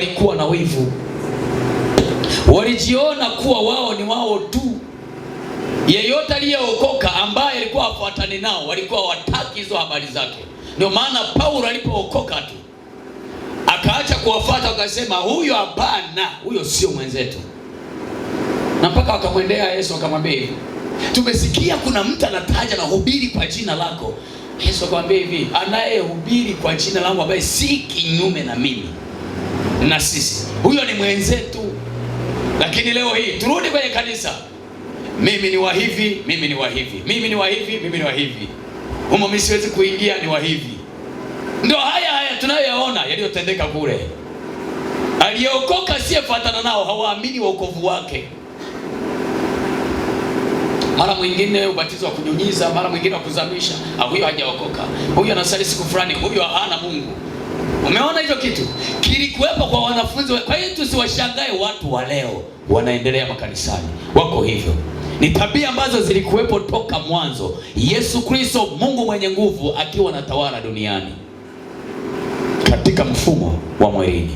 walikuwa na wivu, walijiona kuwa wao ni wao tu. Yeyote aliyeokoka ambaye alikuwa afuatani nao walikuwa wataki hizo habari zake. Ndio maana Paulo alipookoka tu akaacha kuwafuata, akasema huyo hapana, huyo sio mwenzetu. Na mpaka wakamwendea Yesu akamwambia hivi, tumesikia kuna mtu anataja na hubiri kwa jina lako. Yesu akamwambia hivi, anayehubiri kwa jina langu ambaye si kinyume na mimi na sisi, huyo ni mwenzetu. Lakini leo hii turudi kwenye kanisa, mimi ni wa hivi, mimi ni wa hivi, mimi ni wa hivi, mimi ni wa hivi, humo mimi siwezi kuingia, ni wa hivi. Ndio haya tunayoyaona yaliyotendeka kule. Aliyeokoka asiyefuatana nao hawaamini wokovu wake. Mara mwingine ubatizo wa kunyunyiza, mara mwingine wa kuzamisha, huyo hajaokoka, huyo anasali siku fulani, huyo hana Mungu. Umeona hicho kitu kilikuwepo kwa wanafunzi. Kwa hiyo tusiwashangae watu wa leo wanaendelea makanisani wako hivyo. Ni tabia ambazo zilikuwepo toka mwanzo, Yesu Kristo Mungu mwenye nguvu akiwa anatawala duniani katika mfumo wa mwilini.